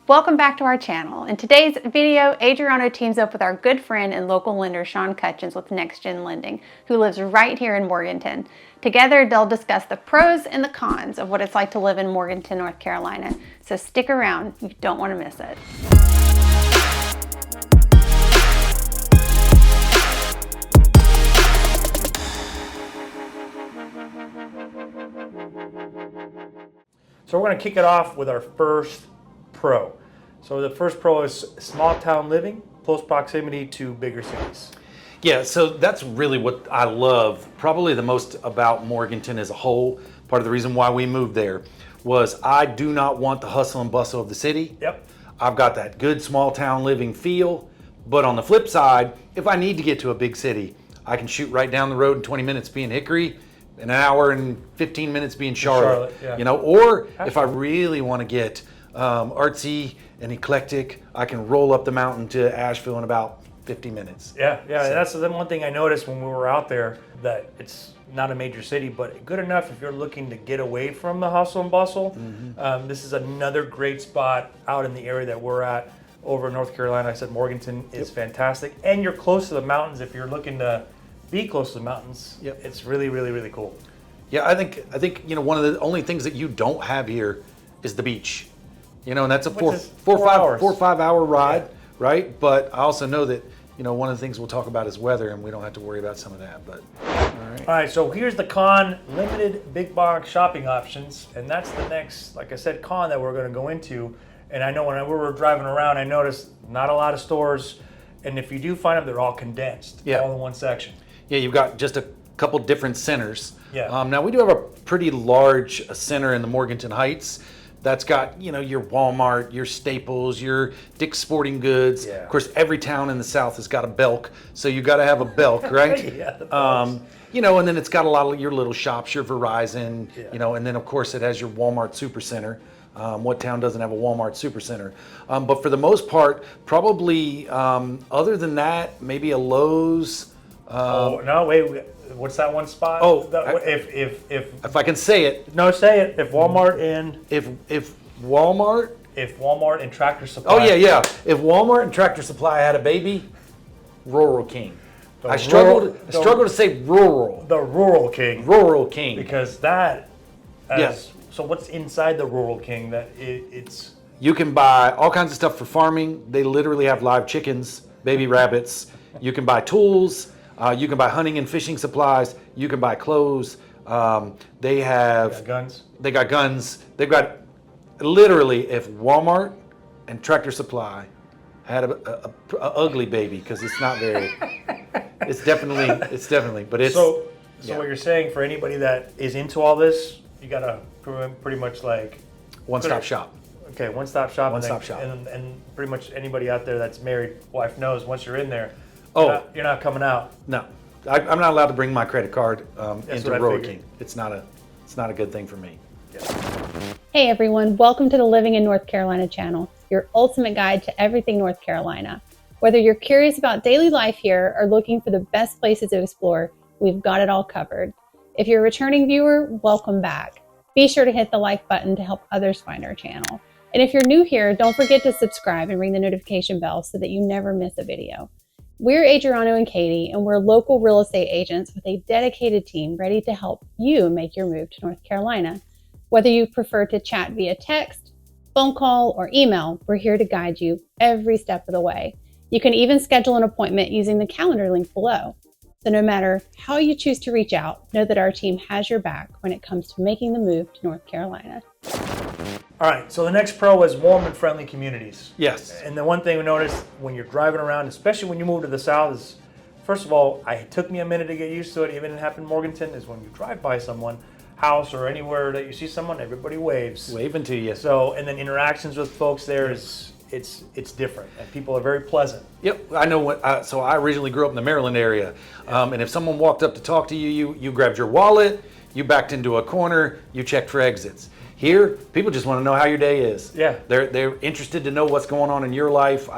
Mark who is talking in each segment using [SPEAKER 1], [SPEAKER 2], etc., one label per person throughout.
[SPEAKER 1] Welcome back to our channel. In today's video, Adriano teams up with our good friend and local lender, Sean Cutchens with Next Gen Lending, who lives right here in Morganton. Together, they'll discuss the pros and the cons of what it's like to live in Morganton, North Carolina. So stick around, you don't want to miss it.
[SPEAKER 2] So we're going to kick it off with our first pro. So the first pro is small town living, close proximity to bigger cities.
[SPEAKER 3] Yeah, so that's really what I love, probably the most about Morganton as a whole. Part of the reason why we moved there was I do not want the hustle and bustle of the city.
[SPEAKER 2] Yep.
[SPEAKER 3] I've got that good small town living feel, but on the flip side, if I need to get to a big city, I can shoot right down the road in 20 minutes be in Hickory, an hour and 15 minutes be in Charlotte.
[SPEAKER 2] Yeah.
[SPEAKER 3] You know, or if I really want to get artsy and eclectic, I can roll up the mountain to Asheville in about 50 minutes.
[SPEAKER 2] Yeah. So that's the one thing I noticed when we were out there, that it's not a major city, but good enough if you're looking to get away from the hustle and bustle. Mm-hmm. This is another great spot out in the area that we're at over in North Carolina. I said Morganton is fantastic, and you're close to the mountains. If you're looking to be close to the mountains, it's really, really, really cool.
[SPEAKER 3] Yeah, I think you know, one of the only things that you don't have here is the beach. You know, and that's a four or five hour ride, right? But I also know that, you know, one of the things we'll talk about is weather, and we don't have to worry about some of that. But all
[SPEAKER 2] right, so here's the con: limited big box shopping options, and that's the next, like I said, con that we're going to go into. And I know when we were driving around, I noticed not a lot of stores, and if you do find them, they're all condensed, all in one section.
[SPEAKER 3] Yeah, you've got just a couple different centers.
[SPEAKER 2] Yeah.
[SPEAKER 3] Now we do have a pretty large center in the Morganton Heights. That's got, you know, your Walmart, your Staples, your Dick's Sporting Goods.
[SPEAKER 2] Yeah.
[SPEAKER 3] Of course, every town in the South has got a Belk, so you got to have a Belk, right? You know, and then it's got a lot of your little shops, your Verizon, you know, and then of course it has your Walmart Supercenter. What town doesn't have a Walmart Supercenter? But for the most part, probably other than that, maybe a Lowe's.
[SPEAKER 2] No, wait. What's that one spot?
[SPEAKER 3] If I can say it.
[SPEAKER 2] No, say it. If Walmart and
[SPEAKER 3] if Walmart
[SPEAKER 2] and Tractor Supply.
[SPEAKER 3] Oh yeah. If Walmart and Tractor Supply had a baby, Rural King. I struggle to say rural.
[SPEAKER 2] The Rural King.
[SPEAKER 3] Rural King.
[SPEAKER 2] Because that. Yes. So what's inside the Rural King? That it's.
[SPEAKER 3] You can buy all kinds of stuff for farming. They literally have live chickens, baby rabbits. You can buy tools. You can buy hunting and fishing supplies. You can buy clothes. They have
[SPEAKER 2] guns.
[SPEAKER 3] They got guns. They've got literally, if Walmart and Tractor Supply had a ugly baby, because it's not very. It's definitely, but it's.
[SPEAKER 2] So what you're saying, for anybody that is into all this, you gotta pretty much like
[SPEAKER 3] one-stop shop.
[SPEAKER 2] Okay, one-stop shop.
[SPEAKER 3] One-stop shop.
[SPEAKER 2] And pretty much anybody out there that's married, wife knows, once you're in there. You're not coming out.
[SPEAKER 3] No, I'm not allowed to bring my credit card into Rural King. It's not a good thing for me.
[SPEAKER 2] Yeah.
[SPEAKER 1] Hey everyone, welcome to the Living in North Carolina channel, your ultimate guide to everything North Carolina. Whether you're curious about daily life here or looking for the best places to explore, we've got it all covered. If you're a returning viewer, welcome back. Be sure to hit the like button to help others find our channel. And if you're new here, don't forget to subscribe and ring the notification bell so that you never miss a video. We're Adriano and Katie, and we're local real estate agents with a dedicated team ready to help you make your move to North Carolina. Whether you prefer to chat via text, phone call, or email, we're here to guide you every step of the way. You can even schedule an appointment using the calendar link below. So no matter how you choose to reach out, know that our team has your back when it comes to making the move to North Carolina.
[SPEAKER 2] All right, so the next pro is warm and friendly communities.
[SPEAKER 3] Yes.
[SPEAKER 2] And the one thing we noticed when you're driving around, especially when you move to the South, is, first of all, it took me a minute to get used to it. Even it happened in Morganton, is when you drive by someone's house or anywhere that you see someone, everybody waves.
[SPEAKER 3] Waving to you.
[SPEAKER 2] So, and then interactions with folks there is, it's different, and people are very pleasant.
[SPEAKER 3] Yep, I know what. So I originally grew up in the Maryland area, and if someone walked up to talk to you, you grabbed your wallet, you backed into a corner, you checked for exits. Here, people just want to know how your day is.
[SPEAKER 2] Yeah.
[SPEAKER 3] They're interested to know what's going on in your life.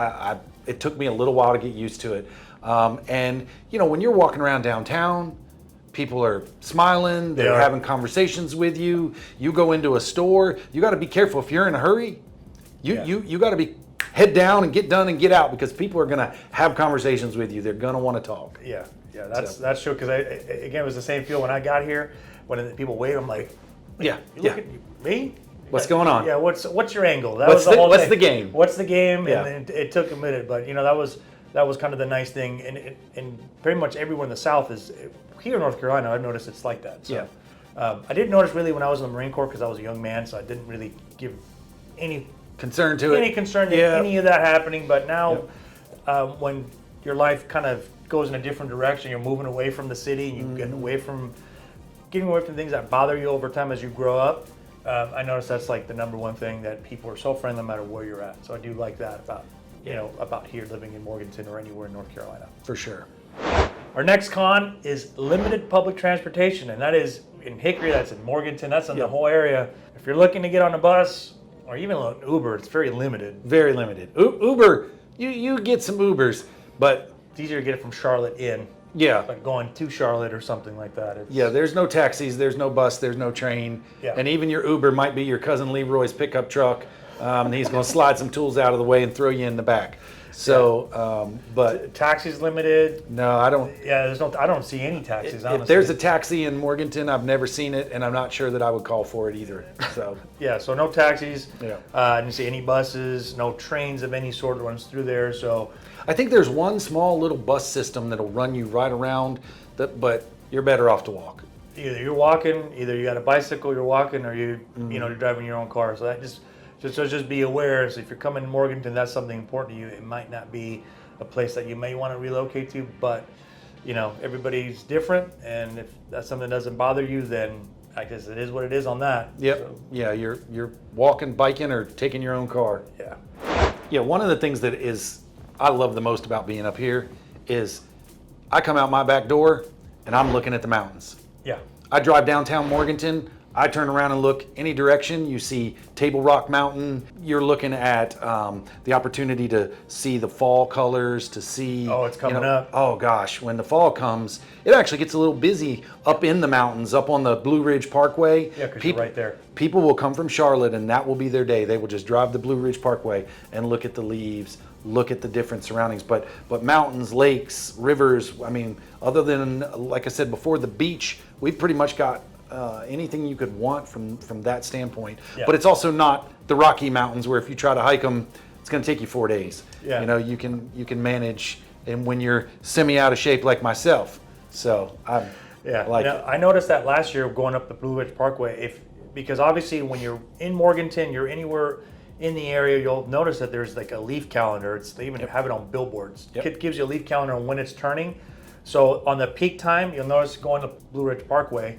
[SPEAKER 3] It took me a little while to get used to it. And you know, when you're walking around downtown, people are smiling, they're having conversations with you. You go into a store, you got to be careful. If you're in a hurry, You got to be head down and get done and get out, because people are going to have conversations with you. They're going to want to talk.
[SPEAKER 2] Yeah, that's true. Because again, it was the same feel when I got here. When people wave, I'm like, you look at me.
[SPEAKER 3] What's going on?
[SPEAKER 2] Yeah, what's your angle?
[SPEAKER 3] What's the game?
[SPEAKER 2] What's the game?
[SPEAKER 3] Yeah.
[SPEAKER 2] And it took a minute, but that was kind of the nice thing. And pretty much everywhere in the South is here in North Carolina. I've noticed it's like that. So, I didn't notice really when I was in the Marine Corps because I was a young man, so I didn't really give any
[SPEAKER 3] concern to
[SPEAKER 2] any of that happening. But now, when your life kind of goes in a different direction, you're moving away from the city, and you're getting away from things that bother you over time as you grow up. I notice that's like the number one thing, that people are so friendly no matter where you're at. So I do like that about here, living in Morganton or anywhere in North Carolina.
[SPEAKER 3] For sure.
[SPEAKER 2] Our next con is limited public transportation, and that is in Hickory, that's in Morganton, that's in the whole area. If you're looking to get on a bus or even an Uber, it's very limited.
[SPEAKER 3] Very limited. Uber, you get some Ubers, but
[SPEAKER 2] it's easier to get it from Charlotte in.
[SPEAKER 3] Yeah.
[SPEAKER 2] Like going to Charlotte or something like that.
[SPEAKER 3] There's no taxis, there's no bus, there's no train.
[SPEAKER 2] Yeah.
[SPEAKER 3] And even your Uber might be your cousin Leroy's pickup truck. And he's going to slide some tools out of the way and throw you in the back. So, but
[SPEAKER 2] taxis limited.
[SPEAKER 3] No, I don't.
[SPEAKER 2] Yeah, I don't see any taxis. Honestly.
[SPEAKER 3] If there's a taxi in Morganton, I've never seen it, and I'm not sure that I would call for it either. So
[SPEAKER 2] so no taxis.
[SPEAKER 3] Yeah.
[SPEAKER 2] I didn't see any buses, no trains of any sort runs through there. So
[SPEAKER 3] I think there's one small little bus system that'll run you right around, but you're better off to walk.
[SPEAKER 2] Either you're walking, either you got a bicycle, you're walking, or you're driving your own car. So that just be aware. So if you're coming to Morganton, that's something important to you. It might not be a place that you may want to relocate to, but everybody's different, and if that's something that doesn't bother you, then I guess it is what it is on that.
[SPEAKER 3] Yep.
[SPEAKER 2] So.
[SPEAKER 3] Yeah, you're walking, biking, or taking your own car.
[SPEAKER 2] Yeah.
[SPEAKER 3] Yeah, one of the things that I love the most about being up here is I come out my back door and I'm looking at the mountains.
[SPEAKER 2] Yeah.
[SPEAKER 3] I drive downtown Morganton. I turn around and look any direction. You see Table Rock Mountain. You're looking at the opportunity to see the fall colors, to see.
[SPEAKER 2] Oh, it's coming up.
[SPEAKER 3] Oh gosh, when the fall comes, it actually gets a little busy up in the mountains, up on the Blue Ridge Parkway.
[SPEAKER 2] Yeah, because you're right there.
[SPEAKER 3] People will come from Charlotte, and that will be their day. They will just drive the Blue Ridge Parkway and look at the leaves, look at the different surroundings. But mountains, lakes, rivers. I mean, other than, like I said before, the beach, we've pretty much got anything you could want from that standpoint.
[SPEAKER 2] Yeah.
[SPEAKER 3] But it's also not the Rocky Mountains, where if you try to hike them, it's going to take you 4 days.
[SPEAKER 2] Yeah.
[SPEAKER 3] You can manage, and when you're semi out of shape like myself. So I like it.
[SPEAKER 2] I noticed that last year going up the Blue Ridge Parkway, because obviously when you're in Morganton, you're anywhere in the area, you'll notice that there's like a leaf calendar. They even have it on billboards.
[SPEAKER 3] Yep.
[SPEAKER 2] It gives you a leaf calendar on when it's turning. So on the peak time, you'll notice going to Blue Ridge Parkway,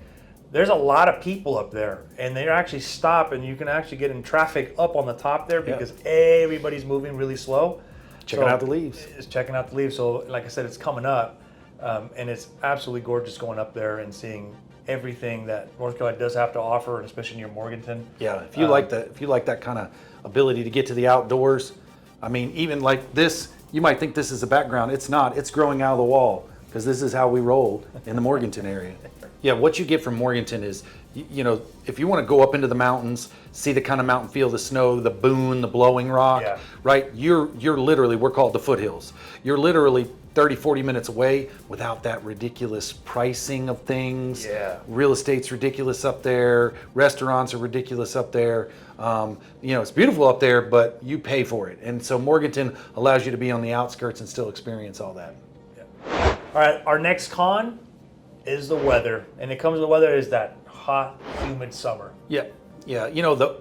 [SPEAKER 2] there's a lot of people up there, and they actually stop, and you can actually get in traffic up on the top there because everybody's moving really slow.
[SPEAKER 3] Checking out the leaves.
[SPEAKER 2] It's checking out the leaves. So like I said, it's coming up, and it's absolutely gorgeous going up there and seeing everything that North Carolina does have to offer, and especially near Morganton.
[SPEAKER 3] Yeah, if you like that kind of ability to get to the outdoors, I mean, even like this, you might think this is a background. It's not. It's growing out of the wall, because this is how we roll in the Morganton area. Yeah, what you get from Morganton is, if you want to go up into the mountains, see the kind of mountain feel, the snow, the boon, the blowing rock, right? You're literally, we're called the foothills. You're literally 30, 40 minutes away without that ridiculous pricing of things.
[SPEAKER 2] Yeah.
[SPEAKER 3] Real estate's ridiculous up there. Restaurants are ridiculous up there. It's beautiful up there, but you pay for it. And so Morganton allows you to be on the outskirts and still experience all that.
[SPEAKER 2] Yeah. All right, our next con is the weather, and it comes to the weather is that hot, humid summer.
[SPEAKER 3] Yeah.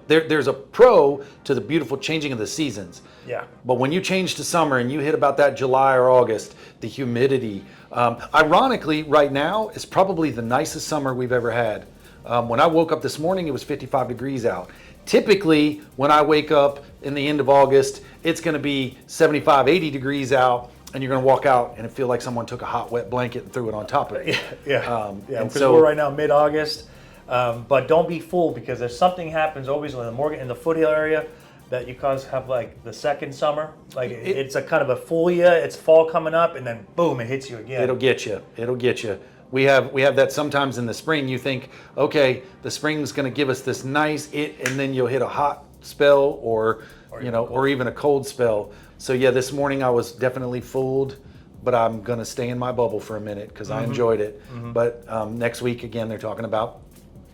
[SPEAKER 3] There's a pro to the beautiful changing of the seasons.
[SPEAKER 2] Yeah.
[SPEAKER 3] But when you change to summer and you hit about that July or August, the humidity, ironically, right now is probably the nicest summer we've ever had. When I woke up this morning, it was 55 degrees out. Typically, when I wake up in the end of August, it's going to be 75, 80 degrees out. And you're going to walk out and it feel like someone took a hot, wet blanket and threw it on top of it.
[SPEAKER 2] Because we're right now mid-August. But don't be fooled, because if something happens always in the foothill area that you have like the second summer, like it's a kind of a fool you. It's fall coming up, and then boom, it hits you again.
[SPEAKER 3] It'll get you. We have that sometimes in the spring. You think, okay, the spring's going to give us this nice and then you'll hit a hot spell, or or even a cold spell. So yeah, this morning I was definitely fooled, but I'm gonna stay in my bubble for a minute because I enjoyed it. But next week again, they're talking about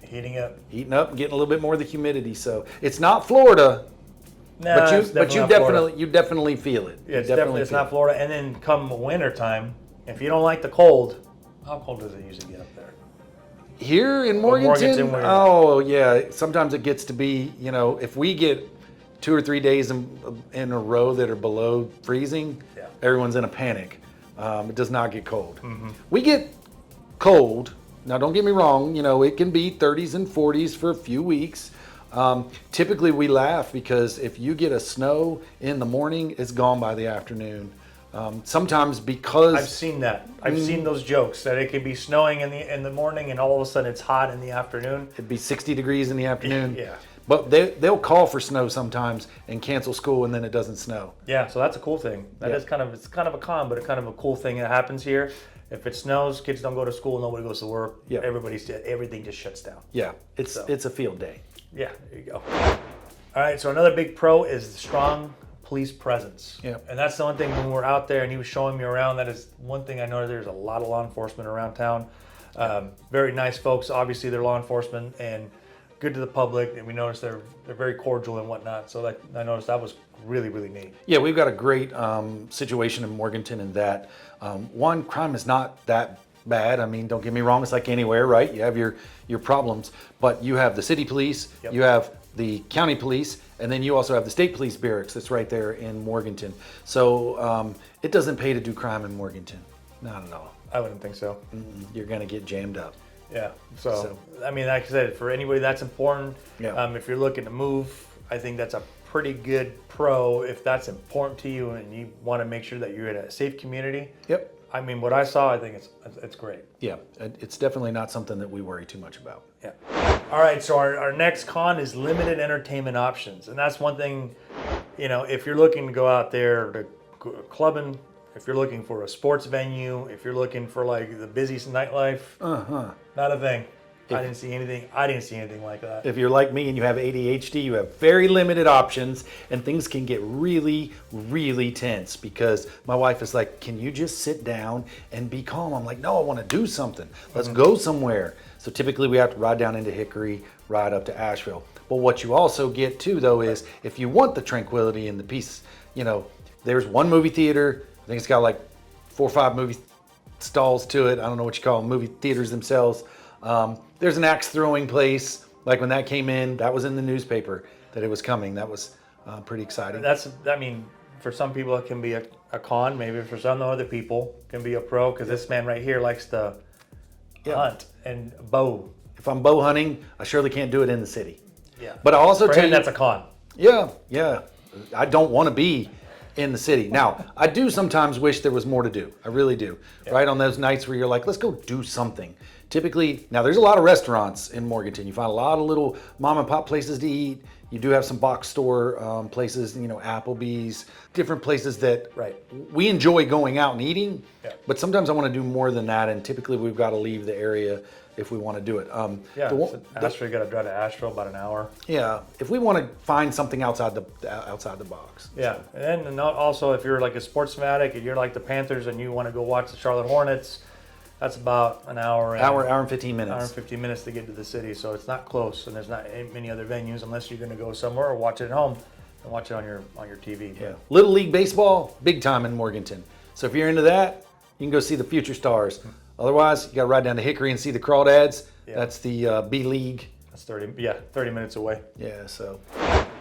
[SPEAKER 2] heating up,
[SPEAKER 3] and getting a little bit more of the humidity. So it's not Florida.
[SPEAKER 2] No,
[SPEAKER 3] but you definitely feel it.
[SPEAKER 2] Yeah, it's not Florida. And then come winter time, if you don't like the cold, how cold does it usually get up there?
[SPEAKER 3] Here in Morganton, oh yeah, sometimes it gets to be, if we get 2 or 3 days in a row that are below freezing, everyone's in a panic. It does not get cold. We get cold. Now, don't get me wrong, it can be 30s and 40s for a few weeks. Typically we laugh because if you get a snow in the morning, it's gone by the afternoon. Sometimes because
[SPEAKER 2] I've seen that. I've seen those jokes that it can be snowing in the morning and all of a sudden it's hot in the afternoon.
[SPEAKER 3] It'd be 60 degrees in the afternoon.
[SPEAKER 2] Yeah.
[SPEAKER 3] But they'll call for snow sometimes and cancel school, and then it doesn't snow.
[SPEAKER 2] Yeah, so that's a cool thing. It's kind of a con, but it's kind of a cool thing that happens here. If it snows, kids don't go to school, nobody goes to work.
[SPEAKER 3] Yep.
[SPEAKER 2] Everything just shuts down.
[SPEAKER 3] Yeah, it's a field day.
[SPEAKER 2] Yeah, there you go. All right, so another big pro is the strong police presence.
[SPEAKER 3] Yep.
[SPEAKER 2] And that's the one thing when we're out there and he was showing me around, that is one thing I noticed. There's a lot of law enforcement around town. Very nice folks. Obviously, they're law enforcement and good to the public, and we noticed they're very cordial and whatnot. So I noticed that was really, really neat.
[SPEAKER 3] Yeah, we've got a great situation in Morganton in that one, crime is not that bad. I mean, don't get me wrong, it's like anywhere, right? You have your problems, but you have the city police, you have the county police, and then you also have the state police barracks that's right there in Morganton. So it doesn't pay to do crime in Morganton, not at all.
[SPEAKER 2] I wouldn't think so.
[SPEAKER 3] You're gonna get jammed up.
[SPEAKER 2] Yeah, so I mean, like I said, for anybody that's important, if you're looking to move, I think that's a pretty good pro if that's important to you and you want to make sure that you're in a safe community.
[SPEAKER 3] Yep.
[SPEAKER 2] I mean, what I saw, I think it's great.
[SPEAKER 3] Yeah, it's definitely not something that we worry too much about.
[SPEAKER 2] Yeah. All right, so our next con is limited entertainment options. And that's one thing, if you're looking to go out there to go clubbing, if you're looking for a sports venue, if you're looking for like the busiest nightlife, not a thing. I didn't see anything like that.
[SPEAKER 3] If you're like me and you have ADHD, you have very limited options, and things can get really, really tense because my wife is like, can you just sit down and be calm? I'm like, no, I want to do something. Let's go somewhere. So typically we have to ride down into Hickory, ride up to Asheville. But what you also get too, though, is if you want the tranquility and the peace, there's one movie theater. I think it's got like 4 or 5 movie stalls to it. I don't know what you call them, movie theaters themselves. There's an axe throwing place. Like when that came in, that was in the newspaper that it was coming. That was pretty exciting.
[SPEAKER 2] For some people it can be a con. Maybe for some other people it can be a pro because this man right here likes to hunt and bow.
[SPEAKER 3] If I'm bow hunting, I surely can't do it in the city.
[SPEAKER 2] Yeah.
[SPEAKER 3] But I also tell you,
[SPEAKER 2] that's a con.
[SPEAKER 3] Yeah. I don't want to be in the city. Now, I do sometimes wish there was more to do. I really do. Yeah. Right on those nights where you're like, let's go do something. Typically, now there's a lot of restaurants in Morganton. You find a lot of little mom and pop places to eat. You do have some box store places, Applebee's, different places that we enjoy going out and eating. Yeah. But sometimes I want to do more than that, and typically we've got to leave the area if we want to do it.
[SPEAKER 2] Asheville, you got to drive to Asheville about an hour.
[SPEAKER 3] Yeah, if we want to find something outside the box.
[SPEAKER 2] Yeah, so. And also if you're like a sports fanatic and you're like the Panthers and you want to go watch the Charlotte Hornets, that's about an hour and 15 minutes. Hour and 15 minutes to get to the city, so it's not close, and there's not many other venues unless you're going to go somewhere or watch it at home and watch it on your TV.
[SPEAKER 3] Yeah, Little League baseball, big time in Morganton. So if you're into that, you can go see the Future Stars. Otherwise, you got to ride down to Hickory and see the Crawdads. Yeah. That's the B League.
[SPEAKER 2] That's 30 minutes away.
[SPEAKER 3] Yeah, so.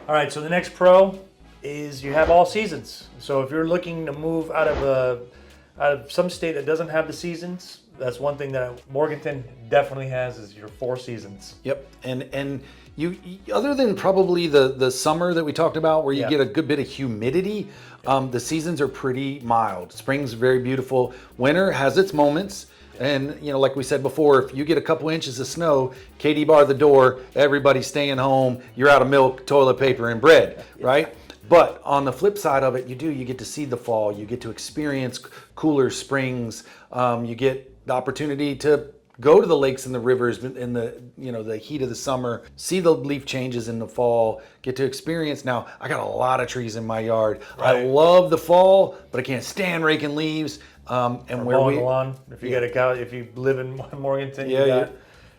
[SPEAKER 2] All right, so the next pro is you have all seasons. So if you're looking to move out of some state that doesn't have the seasons, that's one thing that Morganton definitely has is your 4 seasons.
[SPEAKER 3] Yep, and you other than probably the summer that we talked about where you get a good bit of humidity, the seasons are pretty mild. Spring's very beautiful. Winter has its moments. And, like we said before, if you get a couple inches of snow, Katie bar the door, everybody's staying home, you're out of milk, toilet paper, and bread, right? But on the flip side of it, you get to see the fall, you get to experience cooler springs, you get the opportunity to go to the lakes and the rivers in the the heat of the summer, see the leaf changes in the fall, get to experience. Now I got a lot of trees in my yard.
[SPEAKER 2] Right.
[SPEAKER 3] I love the fall, but I can't stand raking leaves. And
[SPEAKER 2] Or
[SPEAKER 3] where
[SPEAKER 2] mowing
[SPEAKER 3] we
[SPEAKER 2] the lawn. If you get a cow, if you live in Morganton, you got,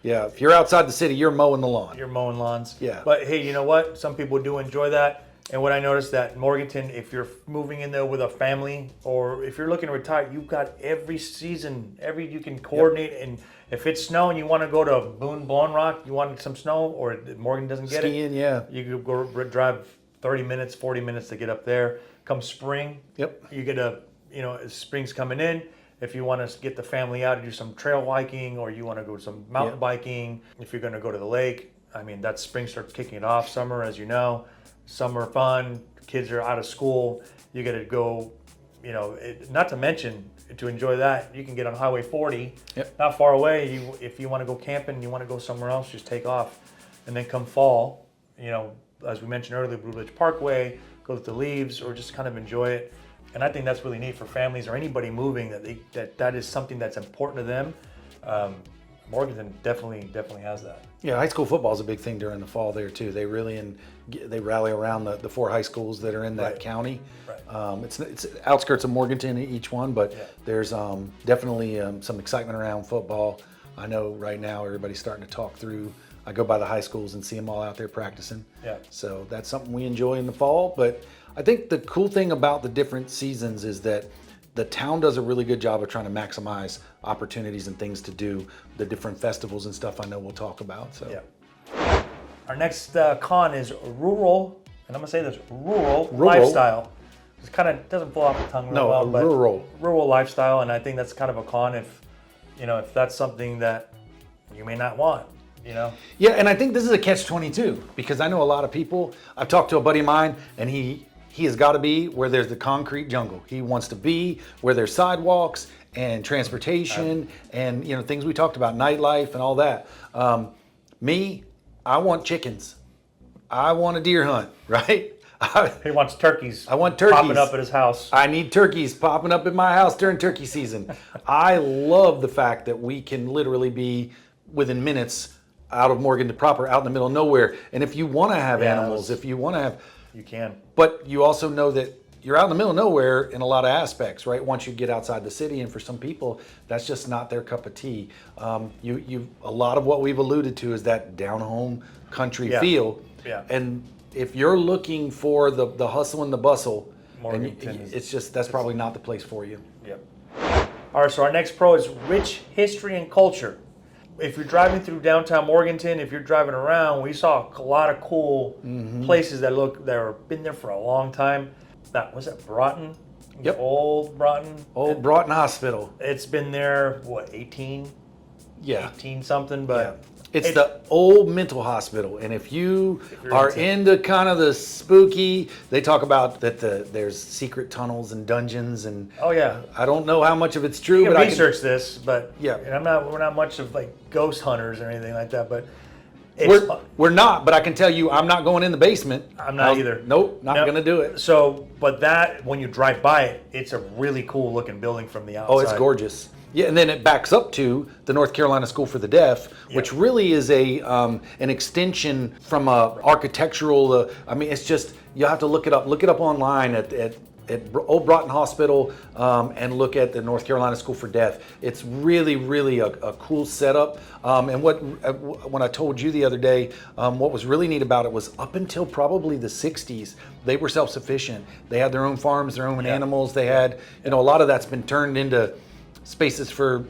[SPEAKER 3] if you're outside the city, you're mowing the lawn.
[SPEAKER 2] you're mowing lawns.
[SPEAKER 3] Yeah.
[SPEAKER 2] But hey, you know what? Some people do enjoy that. And what I noticed that Morganton, if you're moving in there with a family, or if you're looking to retire, you've got every season, you can coordinate. And if it's snowing, you want to go to Boone, Blowing Rock, you want some snow, or Morgan doesn't get
[SPEAKER 3] Skiing,
[SPEAKER 2] it. You could go drive 30 minutes, 40 minutes to get up there. Come spring, you get spring's coming in. If you want to get the family out and do some trail hiking, or you want to go some mountain biking, if you're going to go to the lake, I mean, that spring starts kicking it off. Summer, as you know, summer fun. Kids are out of school. You got to go, not to mention, to enjoy that, you can get on Highway 40, not far away. If you want to go camping, you want to go somewhere else, just take off. And then come fall, as we mentioned earlier, Blue Ridge Parkway, go with the leaves, or just kind of enjoy it. And I think that's really neat for families or anybody moving, that is something that's important to them. Morganton definitely has that.
[SPEAKER 3] Yeah, high school football is a big thing during the fall there too. They really they rally around the 4 high schools that are in that county. Right. It's outskirts of Morganton, each one, but there's definitely some excitement around football. I know right now everybody's starting to talk through. I go by the high schools and see them all out there practicing. Yeah. So that's something we enjoy in the fall. But I think the cool thing about the different seasons is that the town does a really good job of trying to maximize opportunities and things to do, the different festivals and stuff I know we'll talk about. So
[SPEAKER 2] our next con is rural, and I'm gonna say this, rural lifestyle. It kind of doesn't pull off the tongue real well, but rural lifestyle, and I think that's kind of a con if that's something that you may not want.
[SPEAKER 3] Yeah, and I think this is a catch-22 because I know a lot of people. I've talked to a buddy of mine, and he has got to be where there's the concrete jungle. He wants to be where there's sidewalks and transportation and things we talked about, nightlife and all that. Me, I want chickens. I want a deer hunt, right?
[SPEAKER 2] He wants turkeys.
[SPEAKER 3] I want turkeys
[SPEAKER 2] popping up at his house.
[SPEAKER 3] I need turkeys popping up at my house during turkey season. I love the fact that we can literally be within minutes out of Morganton proper, out in the middle of nowhere. And if you want to have animals, if you want to have,
[SPEAKER 2] you can.
[SPEAKER 3] But you also know that you're out in the middle of nowhere in a lot of aspects, right? Once you get outside the city, and for some people, that's just not their cup of tea. A lot of what we've alluded to is that down home country feel. Yeah. And if you're looking for the hustle and the bustle, that's probably not the place for you.
[SPEAKER 2] Yep. All right, so our next pro is rich history and culture. If you're driving through downtown Morganton, if you're driving around, we saw a lot of cool places that have been there for a long time. Was that Broughton?
[SPEAKER 3] Yep.
[SPEAKER 2] Old Broughton.
[SPEAKER 3] Old Broughton Hospital.
[SPEAKER 2] It's been there, 18? Yeah. 18 something, but...
[SPEAKER 3] It's the old mental hospital, and if you are into kind of the spooky, they talk about that there's secret tunnels and dungeons, and I don't know how much of it's true.
[SPEAKER 2] You can research this, but and we're not much of like ghost hunters or anything like that, but
[SPEAKER 3] we're not. But I can tell you, I'm not going in the basement.
[SPEAKER 2] I'm not either.
[SPEAKER 3] Nope, not going to do it.
[SPEAKER 2] So, but that when you drive by it, it's a really cool looking building from the outside.
[SPEAKER 3] Oh, it's gorgeous. Yeah, and then it backs up to the North Carolina School for the Deaf, which really is an extension from a architectural. It's just you'll have to look it up. Look it up online at Old Broughton Hospital and look at the North Carolina School for Deaf. It's really, really a cool setup. And when I told you the other day, what was really neat about it was up until probably the 60s, they were self-sufficient. They had their own farms, their own animals. They had, a lot of that's been turned into spaces for,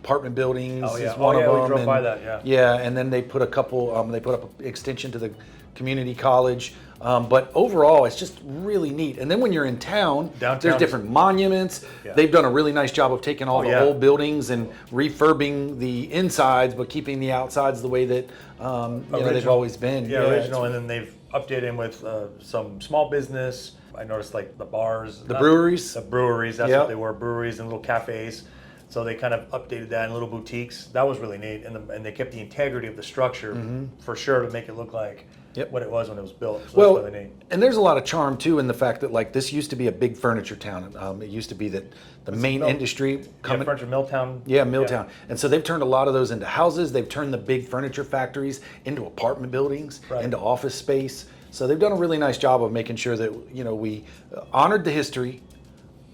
[SPEAKER 3] apartment buildings.
[SPEAKER 2] Oh, yeah.
[SPEAKER 3] Is one of them.
[SPEAKER 2] We drove by that,
[SPEAKER 3] Yeah, and then they put a couple, they put up an extension to the community college. But overall, it's just really neat. And then when you're in town, there's different monuments. Yeah. They've done a really nice job of taking all the old buildings and refurbing the insides, but keeping the outsides the way that they've always been.
[SPEAKER 2] Yeah, original. And then they've updated them with some small business. I noticed like the bars.
[SPEAKER 3] Breweries.
[SPEAKER 2] The breweries, that's what they were, breweries and little cafes. So they kind of updated that in little boutiques. That was really neat, and they kept the integrity of the structure for sure to make it look like what it was when it was built. So
[SPEAKER 3] Well,
[SPEAKER 2] that's really neat.
[SPEAKER 3] and there's a lot of charm too in the fact that like this used to be a big furniture town. It used to be that the main industry coming.
[SPEAKER 2] Furniture Milltown.
[SPEAKER 3] Yeah, Milltown. And so they've turned a lot of those into houses. They've turned the big furniture factories into apartment buildings, into office space. So they've done a really nice job of making sure that, you know, we honored the history,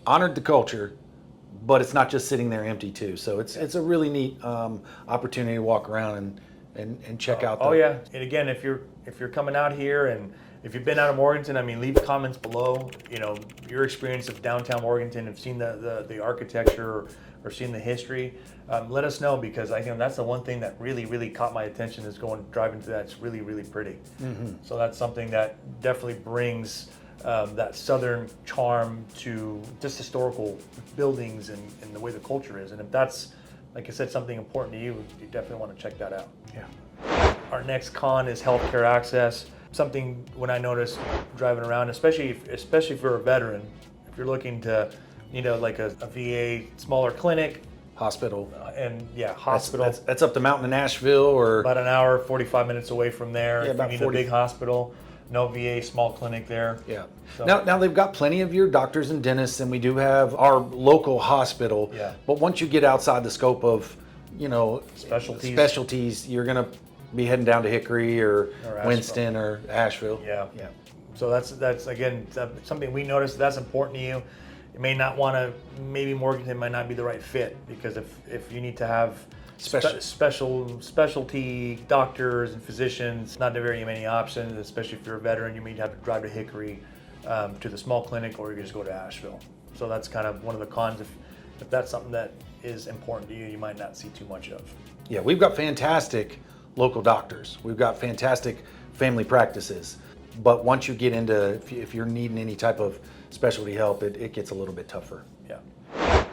[SPEAKER 3] honored the culture, but it's not just sitting there empty too. So it's a really neat opportunity to walk around and check out.
[SPEAKER 2] Oh yeah, and again, if you're coming out here and if you've been out of Morganton, I mean, leave comments below. You know, your experience of downtown Morganton, have seen the architecture or seen the history. Let us know, because I think that's the one thing that really caught my attention is driving through that. It's really pretty. So that's something that definitely brings that southern charm to just historical buildings and the way the culture is. And if that's, like I said, something important to you, you definitely want to check that out.
[SPEAKER 3] Yeah.
[SPEAKER 2] Our next con is healthcare access. Something when I notice driving around, especially if you're a veteran, if you're looking to, you know, like a VA smaller clinic,
[SPEAKER 3] Hospital.
[SPEAKER 2] Hospital.
[SPEAKER 3] That's up the mountain in Nashville, or
[SPEAKER 2] About an hour, 45 minutes away from there.
[SPEAKER 3] Yeah,
[SPEAKER 2] If
[SPEAKER 3] about
[SPEAKER 2] you need
[SPEAKER 3] 40.
[SPEAKER 2] a big hospital, no VA, small clinic there.
[SPEAKER 3] Yeah.
[SPEAKER 2] So-
[SPEAKER 3] Now they've got plenty of your doctors and dentists, and we do have our local hospital.
[SPEAKER 2] Yeah.
[SPEAKER 3] But once you get outside the scope of, you know,
[SPEAKER 2] Specialties.
[SPEAKER 3] you're gonna be heading down to Hickory or
[SPEAKER 2] Asheville.
[SPEAKER 3] Winston or Asheville.
[SPEAKER 2] Yeah.
[SPEAKER 3] Yeah.
[SPEAKER 2] So that's again something we noticed that's important to you. You may not want to. Maybe Morganton might not be the right fit, because if you need to have specialty doctors and physicians, not very many options. Especially if you're a veteran, you may have to drive to Hickory to the small clinic, or you can just go to Asheville. So that's kind of one of the cons. If that's something that is important to you, you might not see too much of.
[SPEAKER 3] Yeah, we've got fantastic local doctors. We've got fantastic family practices. But once you get into, if you're needing any type of specialty help, it gets a little bit tougher.
[SPEAKER 2] Yeah.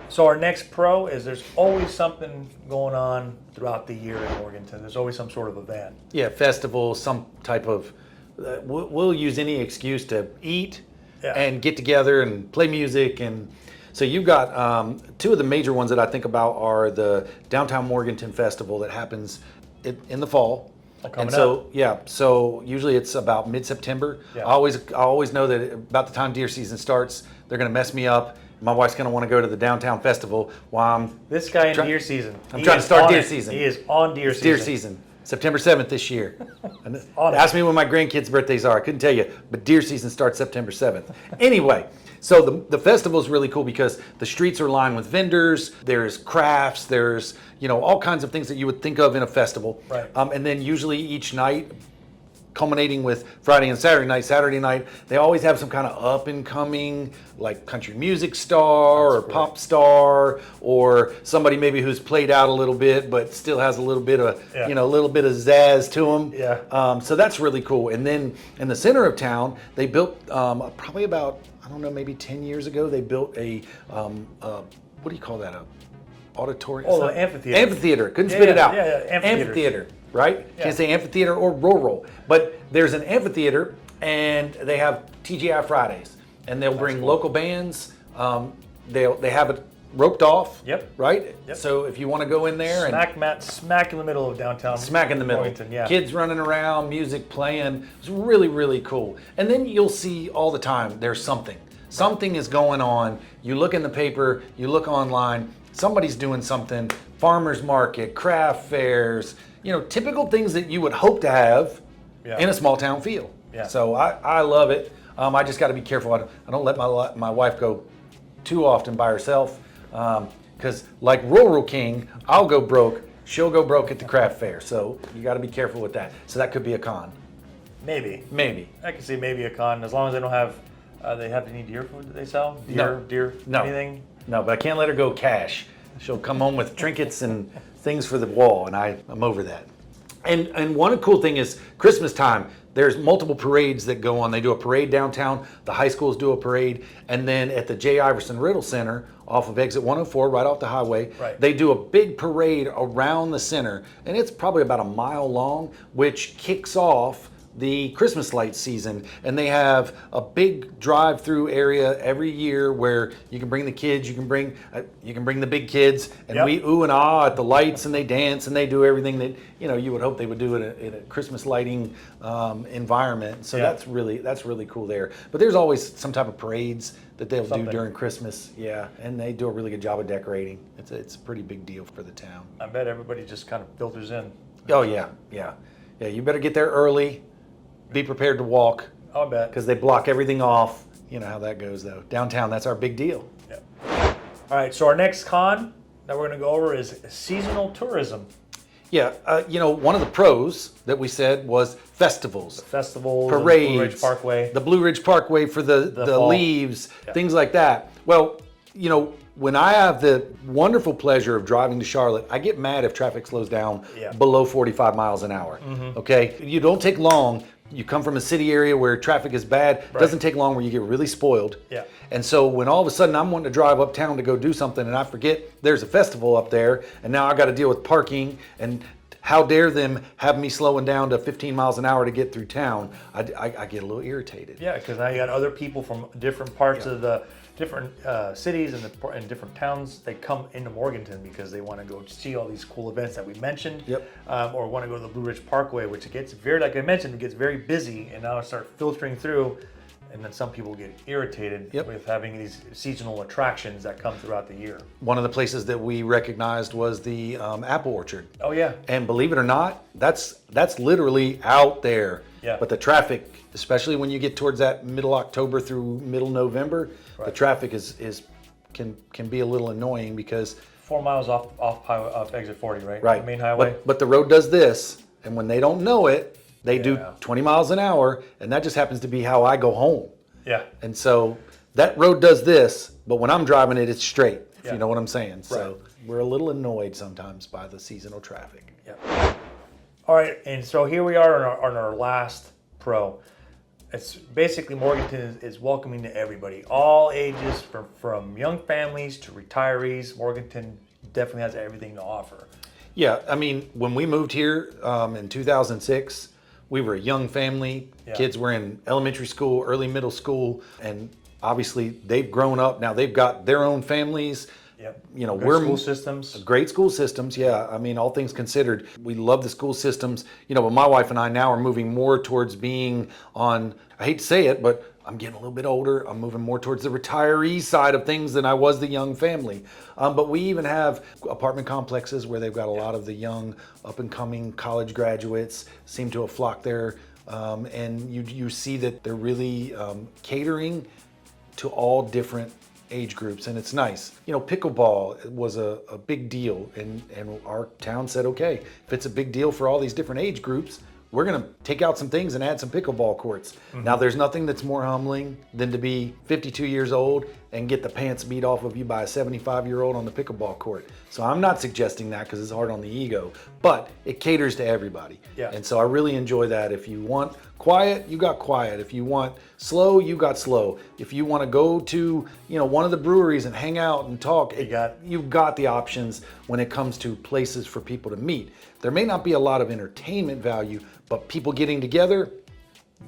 [SPEAKER 2] So our next pro is there's always something going on throughout the year in Morganton. There's always some sort of event.
[SPEAKER 3] Yeah, festival, some type of, we'll use any excuse to eat and get together and play music. And so you've got two of the major ones that I think about are the Downtown Morganton Festival that happens in the fall. And so, so usually it's about mid-September.
[SPEAKER 2] Yeah.
[SPEAKER 3] I always know that about the time deer season starts, they're going to mess me up. My wife's going to want to go to the downtown festival while I'm...
[SPEAKER 2] This guy in deer season.
[SPEAKER 3] I'm trying to start deer season.
[SPEAKER 2] He is on deer season.
[SPEAKER 3] Deer season. September 7th this year. Ask me when my grandkids' birthdays are. I couldn't tell you, but deer season starts September 7th. Anyway, so the festival is really cool because the streets are lined with vendors. There's crafts. There's, you know, all kinds of things that you would think of in a festival.
[SPEAKER 2] Right.
[SPEAKER 3] And then usually each night, culminating with Friday and Saturday night, they always have some kind of up and coming, like country music star or pop star, or somebody maybe who's played out a little bit but still has a little bit of a little bit of zazz to them.
[SPEAKER 2] Yeah.
[SPEAKER 3] So that's really cool. And then in the center of town, they built probably about, I don't know, maybe 10 years ago, they built a what do you call that? A auditorium?
[SPEAKER 2] Oh, amphitheater.
[SPEAKER 3] Amphitheater. Couldn't spit it out.
[SPEAKER 2] Yeah.
[SPEAKER 3] Amphitheater. Right?
[SPEAKER 2] Yeah.
[SPEAKER 3] Can't say amphitheater or rural, but there's an amphitheater, and they have TGI Fridays, and they'll bring local bands. They have it roped off.
[SPEAKER 2] Yep.
[SPEAKER 3] Right.
[SPEAKER 2] Yep.
[SPEAKER 3] So if you want to go in there
[SPEAKER 2] smack in the middle of downtown.
[SPEAKER 3] Smack in the middle.
[SPEAKER 2] Morganton, yeah.
[SPEAKER 3] Kids running around, music playing. It's really cool. And then you'll see all the time there's something. Something is going on. You look in the paper. You look online. Somebody's doing something. Farmers market, craft fairs. You know, typical things that you would hope to have in a small town feel.
[SPEAKER 2] Yeah.
[SPEAKER 3] So I love it. I just got to be careful. I don't let my wife go too often by herself, because like Rural King, I'll go broke. She'll go broke at the craft fair. So you got to be careful with that. So that could be a con.
[SPEAKER 2] Maybe.
[SPEAKER 3] I
[SPEAKER 2] can see maybe a con, as long as they don't have. They have any deer food that they sell? Deer,
[SPEAKER 3] no.
[SPEAKER 2] Anything?
[SPEAKER 3] No, but I can't let her go cash. She'll come home with trinkets and things for the wall, and I'm over that. And one cool thing is Christmas time. There's multiple parades that go on. They do a parade downtown. The high schools do a parade, and then at the J. Iverson Riddle Center, off of exit 104, right off the highway, they do a big parade around the center, and it's probably about a mile long, which kicks off the Christmas light season, and they have a big drive-through area every year where you can bring the kids, you can bring the big kids, and
[SPEAKER 2] Yep.
[SPEAKER 3] we ooh and ah at the lights, and they dance and they do everything that you would hope they would do in a Christmas lighting environment. So
[SPEAKER 2] Yeah.
[SPEAKER 3] that's really cool there. But there's always some type of parades that they'll
[SPEAKER 2] Something.
[SPEAKER 3] do during Christmas, yeah, and they do a really good job of decorating. It's a pretty big deal for the town.
[SPEAKER 2] I bet everybody just kind of filters in.
[SPEAKER 3] Oh yeah. You better get there early. Be prepared to walk
[SPEAKER 2] I bet.
[SPEAKER 3] because they block everything off. You know how that goes though. Downtown, that's our big deal.
[SPEAKER 2] Yeah. All right, so our next con that we're going to go over is seasonal tourism.
[SPEAKER 3] Yeah, one of the pros that we said was festivals,
[SPEAKER 2] Festivals,
[SPEAKER 3] parades,
[SPEAKER 2] Blue Ridge Parkway.
[SPEAKER 3] the Blue Ridge Parkway for the
[SPEAKER 2] fall.
[SPEAKER 3] leaves,
[SPEAKER 2] Yeah.
[SPEAKER 3] things like that. Well, when I have the wonderful pleasure of driving to Charlotte, I get mad if traffic slows down
[SPEAKER 2] Yeah.
[SPEAKER 3] below 45 miles an hour. Okay, you don't take long. You come from a city area where traffic is bad. It
[SPEAKER 2] Right.
[SPEAKER 3] doesn't take long where you get really spoiled.
[SPEAKER 2] Yeah.
[SPEAKER 3] And so when all of a sudden I'm wanting to drive uptown to go do something and I forget there's a festival up there and now I got to deal with parking and how dare them have me slowing down to 15 miles an hour to get through town, I get a little irritated.
[SPEAKER 2] Yeah, because now you got other people from different parts of the different cities and different towns. They come into Morganton because they want to go see all these cool events that we mentioned.
[SPEAKER 3] Yep.
[SPEAKER 2] Or want to go to the Blue Ridge Parkway, which it gets very, like I mentioned, it gets very busy, and now it starts filtering through. And then some people get irritated
[SPEAKER 3] Yep.
[SPEAKER 2] with having these seasonal attractions that come throughout the year.
[SPEAKER 3] One of the places that we recognized was the apple orchard.
[SPEAKER 2] Oh yeah,
[SPEAKER 3] And believe it or not, that's literally out there.
[SPEAKER 2] Yeah.
[SPEAKER 3] But the traffic, especially when you get towards that middle October through middle November, the
[SPEAKER 2] Right.
[SPEAKER 3] traffic can be a little annoying because
[SPEAKER 2] 4 miles off exit 40, right?
[SPEAKER 3] right,
[SPEAKER 2] The main highway.
[SPEAKER 3] But the road does this, and when they don't know it, they do
[SPEAKER 2] Yeah.
[SPEAKER 3] 20 miles an hour, and that just happens to be how I go home.
[SPEAKER 2] Yeah.
[SPEAKER 3] And so that road does this, but when I'm driving it, it's straight. If
[SPEAKER 2] Yeah.
[SPEAKER 3] you know what I'm saying. So
[SPEAKER 2] Right.
[SPEAKER 3] we're a little annoyed sometimes by the seasonal traffic.
[SPEAKER 2] Yeah. All right, and so here we are on our last pro. It's basically Morganton is welcoming to everybody, all ages, from young families to retirees. Morganton definitely has everything to offer.
[SPEAKER 3] Yeah, I mean, when we moved here in 2006, we were a young family.
[SPEAKER 2] Yeah.
[SPEAKER 3] Kids were in elementary school, early middle school, and obviously they've grown up. Now they've got their own families.
[SPEAKER 2] Yep.
[SPEAKER 3] Good
[SPEAKER 2] Good school systems.
[SPEAKER 3] Great school systems, yeah. I mean, all things considered, we love the school systems. But my wife and I now are moving more towards being on, I hate to say it, but I'm getting a little bit older. I'm moving more towards the retiree side of things than I was the young family. But we even have apartment complexes where they've got a lot of the young, up and coming college graduates seem to have flocked there. And you see that they're really catering to all different age groups, and it's nice. Pickleball was a big deal, and our town said, okay, if it's a big deal for all these different age groups, we're going to take out some things and add some pickleball courts. Now, there's nothing that's more humbling than to be 52 years old and get the pants beat off of you by a 75-year-old on the pickleball court. So I'm not suggesting that because it's hard on the ego, but it caters to everybody.
[SPEAKER 2] Yeah.
[SPEAKER 3] And so I really enjoy that. If you want quiet, you got quiet. If you want slow, you got slow. If you want to go to, one of the breweries and hang out and talk, you've got the options when it comes to places for people to meet. There may not be a lot of entertainment value, but people getting together,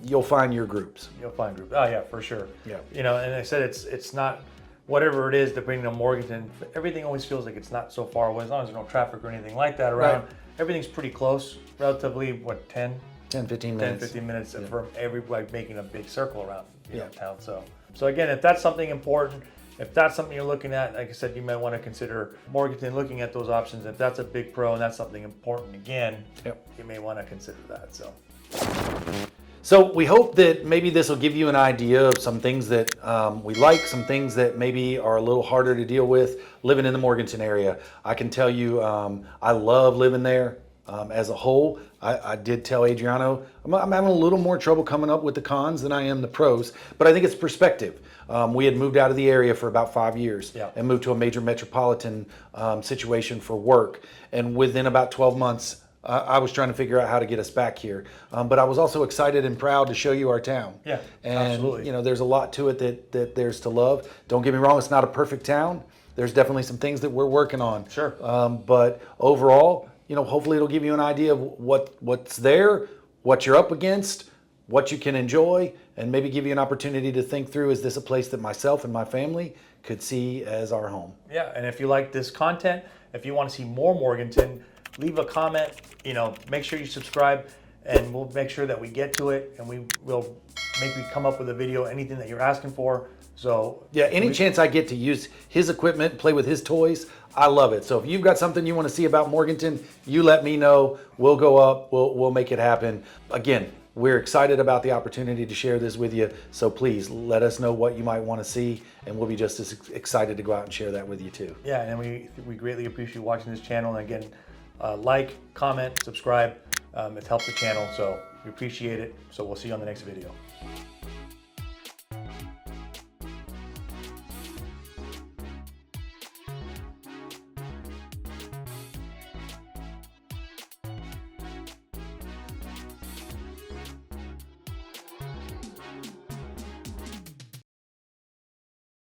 [SPEAKER 3] you'll find your groups.
[SPEAKER 2] You'll find groups. Oh yeah, for sure.
[SPEAKER 3] Yeah.
[SPEAKER 2] And I said it's not whatever it is, depending on Morganton. Everything always feels like it's not so far away. As long as there's no traffic or anything like that around,
[SPEAKER 3] Right.
[SPEAKER 2] everything's pretty close. Relatively, 10,
[SPEAKER 3] 15
[SPEAKER 2] 10,
[SPEAKER 3] minutes.
[SPEAKER 2] 15 minutes from everybody making a big circle around
[SPEAKER 3] Yeah.
[SPEAKER 2] town. So again, if that's something important, if that's something you're looking at, like I said, you might want to consider Morganton, looking at those options. If that's a big pro and that's something important, again,
[SPEAKER 3] Yep.
[SPEAKER 2] you may want to consider that.
[SPEAKER 3] So we hope that maybe this will give you an idea of some things that we like, some things that maybe are a little harder to deal with living in the Morganton area. I can tell you, I love living there as a whole. I did tell Adriano, I'm having a little more trouble coming up with the cons than I am the pros, but I think it's perspective. We had moved out of the area for about 5 years
[SPEAKER 2] Yeah.
[SPEAKER 3] and moved to a major metropolitan situation for work. And within about 12 months, I was trying to figure out how to get us back here. But I was also excited and proud to show you our town.
[SPEAKER 2] Yeah,
[SPEAKER 3] and,
[SPEAKER 2] absolutely.
[SPEAKER 3] There's a lot to it that there's to love. Don't get me wrong, it's not a perfect town. There's definitely some things that we're working on.
[SPEAKER 2] Sure.
[SPEAKER 3] But overall, hopefully it'll give you an idea of what's there, what you're up against, what you can enjoy, and maybe give you an opportunity to think through, is this a place that myself and my family could see as our home?
[SPEAKER 2] Yeah, and if you like this content, if you want to see more Morganton, leave a comment, make sure you subscribe, and we'll make sure that we get to it, and we will maybe come up with a video, anything that you're asking for. So
[SPEAKER 3] yeah, any chance I get to use his equipment, play with his toys, I love it. So if you've got something you want to see about Morganton, you let me know. We'll go up, we'll make it happen. Again, we're excited about the opportunity to share this with you. So please let us know what you might want to see, and we'll be just as excited to go out and share that with you too.
[SPEAKER 2] Yeah, and we greatly appreciate you watching this channel. And again, like, comment, subscribe. It helps the channel, so we appreciate it. So we'll see you on the next video.